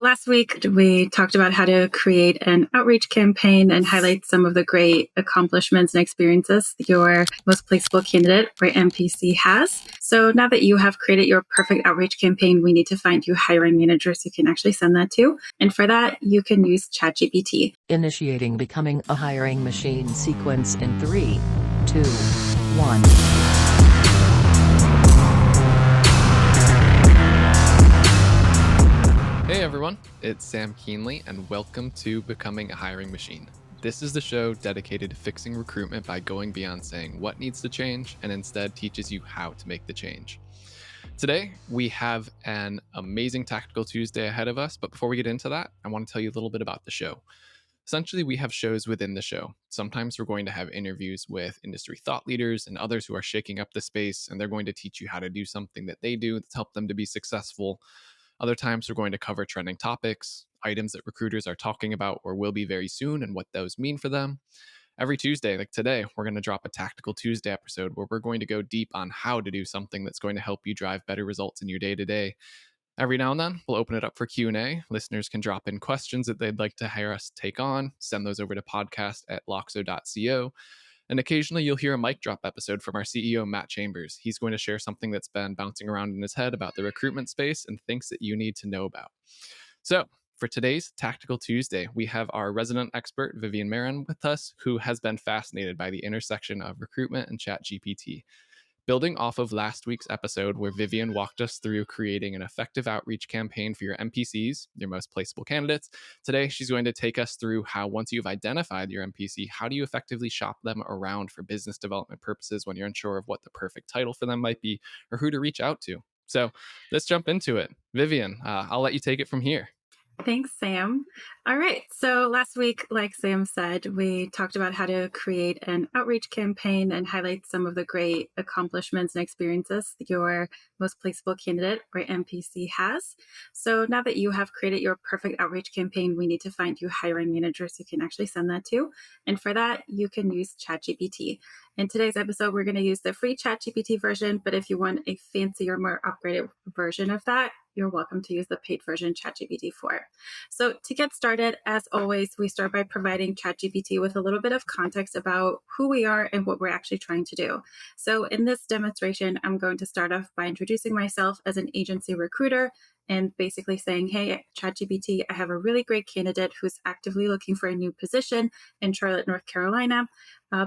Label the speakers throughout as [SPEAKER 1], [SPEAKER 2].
[SPEAKER 1] Last week, we talked about how to create an outreach campaign and highlight some of the great accomplishments and experiences your most placeable candidate or MPC has. So now that you have created your perfect outreach campaign, we need to find you hiring managers you can actually send that to. And for that, you can use ChatGPT.
[SPEAKER 2] Initiating becoming a hiring machine sequence in 3, 2, 1.
[SPEAKER 3] Hey everyone, it's Sam Keenley, and welcome to Becoming a Hiring Machine. This is the show dedicated to fixing recruitment by going beyond saying what needs to change and instead teaches you how to make the change. Today, we have an amazing Tactical Tuesday ahead of us, but before we get into that, I want to tell you a little bit about the show. Essentially, we have shows within the show. Sometimes we're going to have interviews with industry thought leaders and others who are shaking up the space, and they're going to teach you how to do something that they do that's helped them to be successful. Other times, we're going to cover trending topics, items that recruiters are talking about or will be very soon, and what those mean for them. Every Tuesday, like today, we're going to drop a Tactical Tuesday episode where we're going to go deep on how to do something that's going to help you drive better results in your day-to-day. Every now and then, we'll open it up for Q&A. Listeners can drop in questions that they'd like to hear us take on. Send those over to podcast@loxo.co. And occasionally you'll hear a mic drop episode from our CEO, Matt Chambers. He's going to share something that's been bouncing around in his head about the recruitment space and things that you need to know about. So for today's Tactical Tuesday, we have our resident expert, Vivien Maron, with us, who has been fascinated by the intersection of recruitment and ChatGPT. Building off of last week's episode where Vivien walked us through creating an effective outreach campaign for your MPCs, your most placeable candidates, today she's going to take us through how once you've identified your MPC, how do you effectively shop them around for business development purposes when you're unsure of what the perfect title for them might be or who to reach out to. So let's jump into it. Vivien, I'll let you take it from here.
[SPEAKER 1] Thanks, Sam. All right. So last week, like Sam said, we talked about how to create an outreach campaign and highlight some of the great accomplishments and experiences your most placeable candidate or MPC has. So now that you have created your perfect outreach campaign, we need to find you hiring managers you can actually send that to. And for that, you can use ChatGPT. In today's episode, we're going to use the free ChatGPT version, but if you want a fancier, more upgraded version of that, you're welcome to use the paid version ChatGPT 4. So to get started, as always, we start by providing ChatGPT with a little bit of context about who we are and what we're actually trying to do. So in this demonstration, I'm going to start off by introducing myself as an agency recruiter and basically saying, hey, ChatGPT, I have a really great candidate who's actively looking for a new position in Charlotte, North Carolina.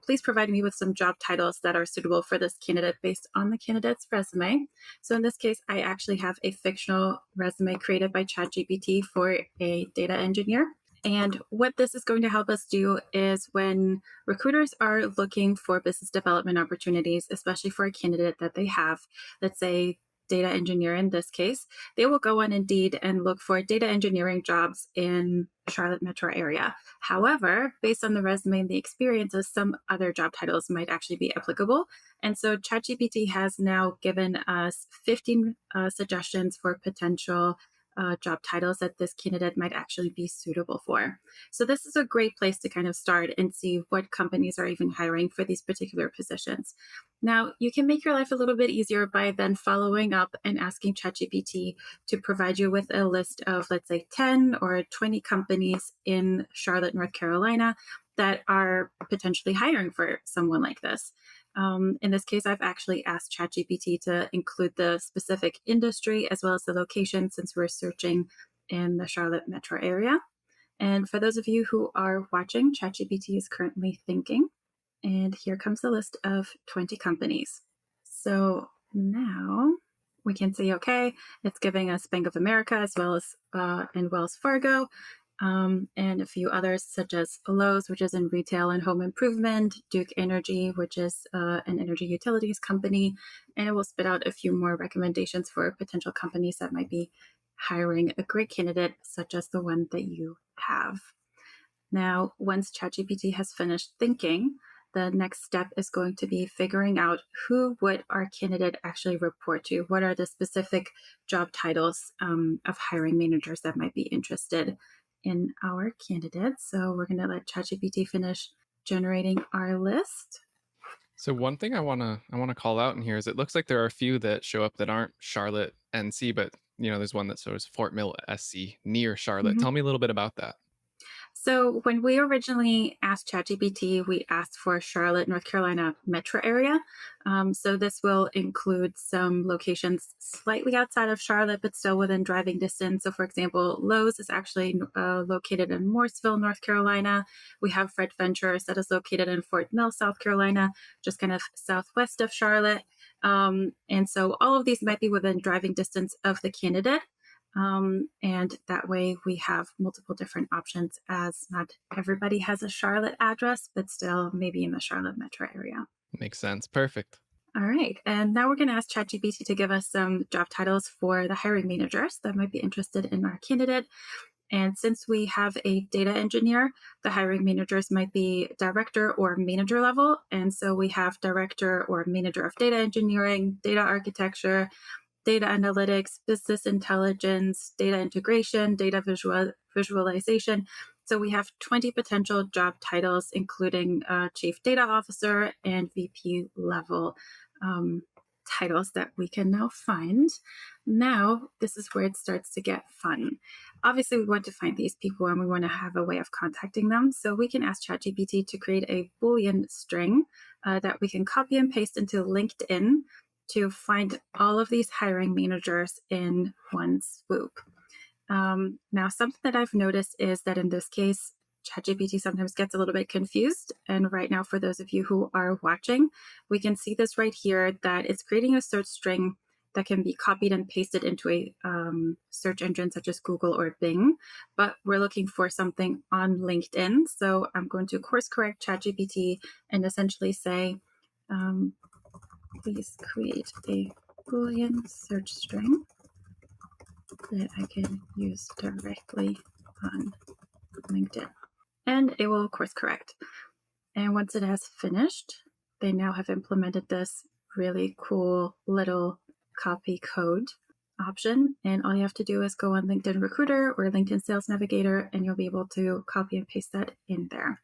[SPEAKER 1] Please provide me with some job titles that are suitable for this candidate based on the candidate's resume. So in this case, I actually have a fictional resume created by ChatGPT for a data engineer. And what this is going to help us do is when recruiters are looking for business development opportunities, especially for a candidate that they have, let's say data engineer in this case, they will go on Indeed and look for data engineering jobs in Charlotte metro area. However, based on the resume and the experiences, some other job titles might actually be applicable. And so ChatGPT has now given us 15 suggestions for potential job titles that this candidate might actually be suitable for. So this is a great place to kind of start and see what companies are even hiring for these particular positions. Now, you can make your life a little bit easier by then following up and asking ChatGPT to provide you with a list of, let's say, 10 or 20 companies in Charlotte, North Carolina that are potentially hiring for someone like this. In this case, I've actually asked ChatGPT to include the specific industry as well as the location since we're searching in the Charlotte metro area. And for those of you who are watching, ChatGPT is currently thinking. And here comes the list of 20 companies. So now we can see, okay, it's giving us Bank of America as well as and Wells Fargo. And a few others such as Lowe's, which is in retail and home improvement, Duke Energy, which is an energy utilities company, and it will spit out a few more recommendations for potential companies that might be hiring a great candidate, such as the one that you have. Now, once ChatGPT has finished thinking, the next step is going to be figuring out who would our candidate actually report to. What are the specific job titles of hiring managers that might be interested in our candidates. So we're going to let ChatGPT finish generating our list.
[SPEAKER 3] So one thing I want to call out in here is it looks like there are a few that show up that aren't Charlotte, NC, but there's one that shows Fort Mill SC near Charlotte.
[SPEAKER 1] Mhm.
[SPEAKER 3] Tell me a little bit about that.
[SPEAKER 1] So when we originally asked ChatGPT, we asked for Charlotte, North Carolina metro area. So this will include some locations slightly outside of Charlotte, but still within driving distance. So for example, Lowe's is actually located in Morrisville, North Carolina. We have Fred Ventures that is located in Fort Mill, South Carolina, just kind of southwest of Charlotte. And so all of these might be within driving distance of the candidate. And that way we have multiple different options, as not everybody has a Charlotte address, but still maybe in the Charlotte metro area.
[SPEAKER 3] Makes sense. Perfect.
[SPEAKER 1] All right. And now we're going to ask ChatGPT to give us some job titles for the hiring managers that might be interested in our candidate. And since we have a data engineer, the hiring managers might be director or manager level. And so we have director or manager of data engineering, data architecture, data analytics, business intelligence, data integration, data visualization. So we have 20 potential job titles, including chief data officer and VP level titles that we can now find. Now, this is where it starts to get fun. Obviously, we want to find these people and we want to have a way of contacting them. So we can ask ChatGPT to create a Boolean string that we can copy and paste into LinkedIn to find all of these hiring managers in one swoop. Now, something that I've noticed is that in this case, ChatGPT sometimes gets a little bit confused. And right now, for those of you who are watching, we can see this right here that it's creating a search string that can be copied and pasted into a search engine such as Google or Bing. But we're looking for something on LinkedIn. So I'm going to course correct ChatGPT and essentially say, please create a Boolean search string that I can use directly on LinkedIn. And it will course correct. And once it has finished, they now have implemented this really cool little copy code option. And all you have to do is go on LinkedIn Recruiter or LinkedIn Sales Navigator, and you'll be able to copy and paste that in there.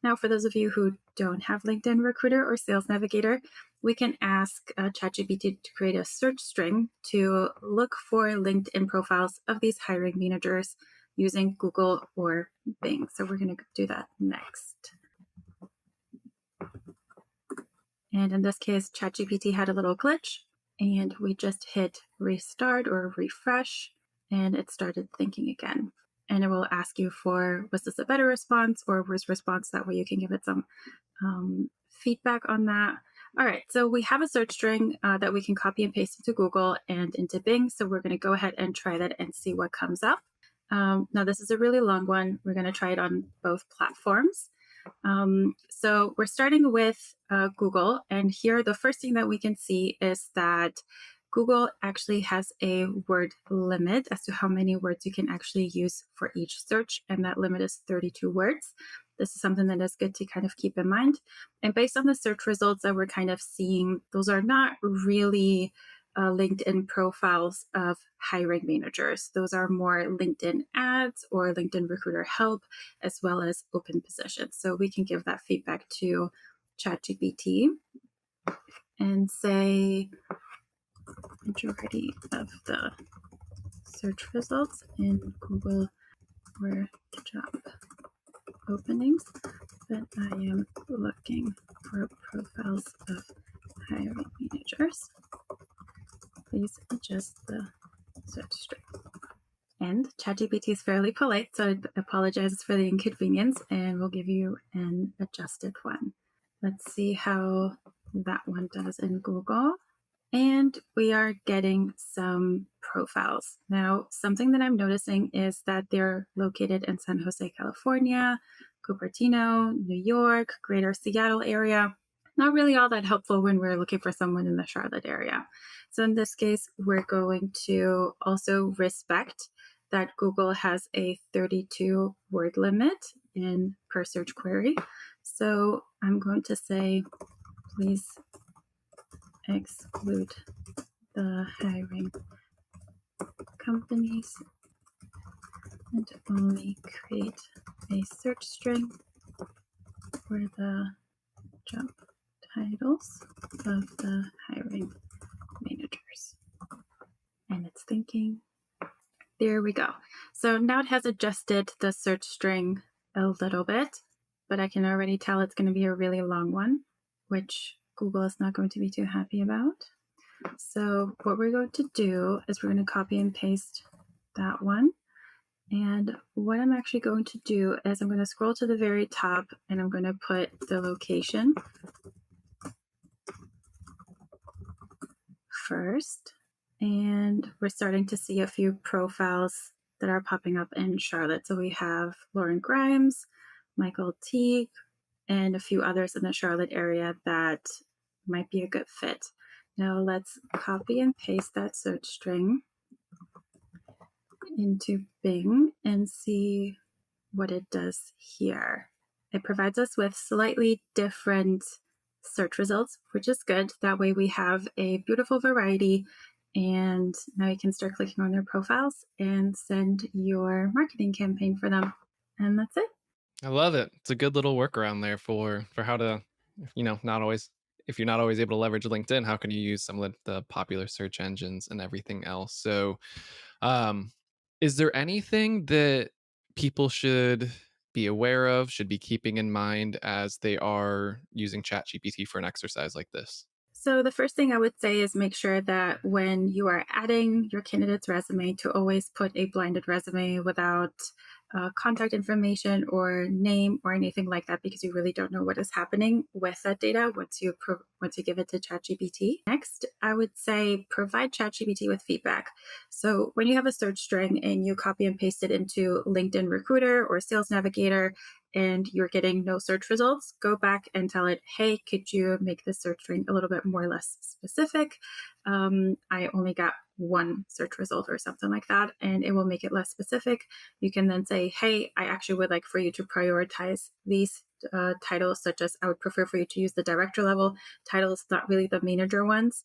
[SPEAKER 1] Now, for those of you who don't have LinkedIn Recruiter or Sales Navigator, we can ask ChatGPT to create a search string to look for LinkedIn profiles of these hiring managers using Google or Bing. So we're going to do that next. And in this case, ChatGPT had a little glitch, and we just hit restart or refresh, and it started thinking again. And it will ask you for, was this a better response or worse response? That way you can give it some feedback on that. All right, so we have a search string that we can copy and paste into Google and into Bing. So we're going to go ahead and try that and see what comes up. Now, this is a really long one. We're going to try it on both platforms. So we're starting with Google. And here, the first thing that we can see is that Google actually has a word limit as to how many words you can actually use for each search. And that limit is 32 words. This is something that is good to kind of keep in mind. And based on the search results that we're kind of seeing, those are not really LinkedIn profiles of hiring managers. Those are more LinkedIn ads or LinkedIn recruiter help, as well as open positions. So we can give that feedback to ChatGPT and say majority of the search results in Google were job openings, but I am looking for profiles of hiring managers. Please adjust the search string. And ChatGPT is fairly polite, so it apologizes for the inconvenience and we'll give you an adjusted one. Let's see how that one does in Google. And we are getting some profiles. Now, something that I'm noticing is that they're located in San Jose, California, Cupertino, New York, Greater Seattle area. Not really all that helpful when we're looking for someone in the Charlotte area. So in this case, we're going to also respect that Google has a 32 word limit in per search query. So I'm going to say, please exclude the hiring companies and only create a search string for the job titles of the hiring managers. And it's thinking There we go. So now it has adjusted the search string a little bit, but I can already tell it's going to be a really long one, which Google is not going to be too happy about. So what we're going to do is we're going to copy and paste that one. And what I'm actually going to do is I'm going to scroll to the very top and I'm going to put the location first. And we're starting to see a few profiles that are popping up in Charlotte. So we have Lauren Grimes, Michael Teague, and a few others in the Charlotte area that might be a good fit. Now let's copy and paste that search string into Bing and see what it does here. It provides us with slightly different search results, which is good. That way we have a beautiful variety, and now you can start clicking on their profiles and send your marketing campaign for them. And that's it.
[SPEAKER 3] I love it. It's a good little workaround there for how to, not always, if you're not always able to leverage LinkedIn, how can you use some of the popular search engines and everything else? So, um, is there anything that people should be aware of, should be keeping in mind as they are using ChatGPT for an exercise like this?
[SPEAKER 1] So the first thing I would say is make sure that when you are adding your candidate's resume, to always put a blinded resume without contact information or name or anything like that, because you really don't know what is happening with that data once you give it to ChatGPT. Next, I would say provide ChatGPT with feedback. So when you have a search string and you copy and paste it into LinkedIn Recruiter or Sales Navigator, and you're getting no search results, go back and tell it, hey, could you make the search string a little bit more or less specific? I only got one search result or something like that, and it will make it less specific. You can then say, hey, I actually would like for you to prioritize these titles, such as I would prefer for you to use the director level titles, not really the manager ones,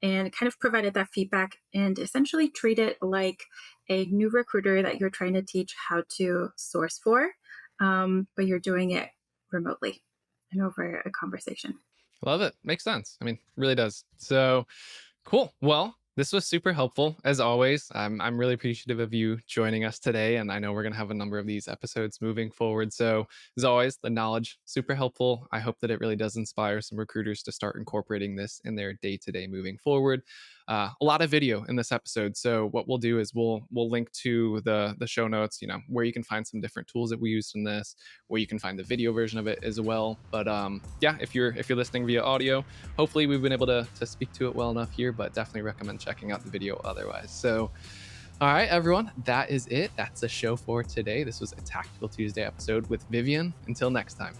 [SPEAKER 1] and kind of provided that feedback and essentially treat it like a new recruiter that you're trying to teach how to source for. But you're doing it remotely and over a conversation.
[SPEAKER 3] Love it. Makes sense. I mean, really does. So cool. Well, this was super helpful as always. I'm really appreciative of you joining us today, and I know we're gonna have a number of these episodes moving forward. So as always, the knowledge super helpful. I hope that it really does inspire some recruiters to start incorporating this in their day to day moving forward. A lot of video in this episode, so what we'll do is we'll link to the show notes. Where you can find some different tools that we used in this, where you can find the video version of it as well. But yeah, if you're listening via audio, hopefully we've been able to speak to it well enough here, but definitely recommend checking out the video otherwise. So all right, everyone, that is it. That's the show for today. This was a Tactical Tuesday episode with Vivien. Until next time.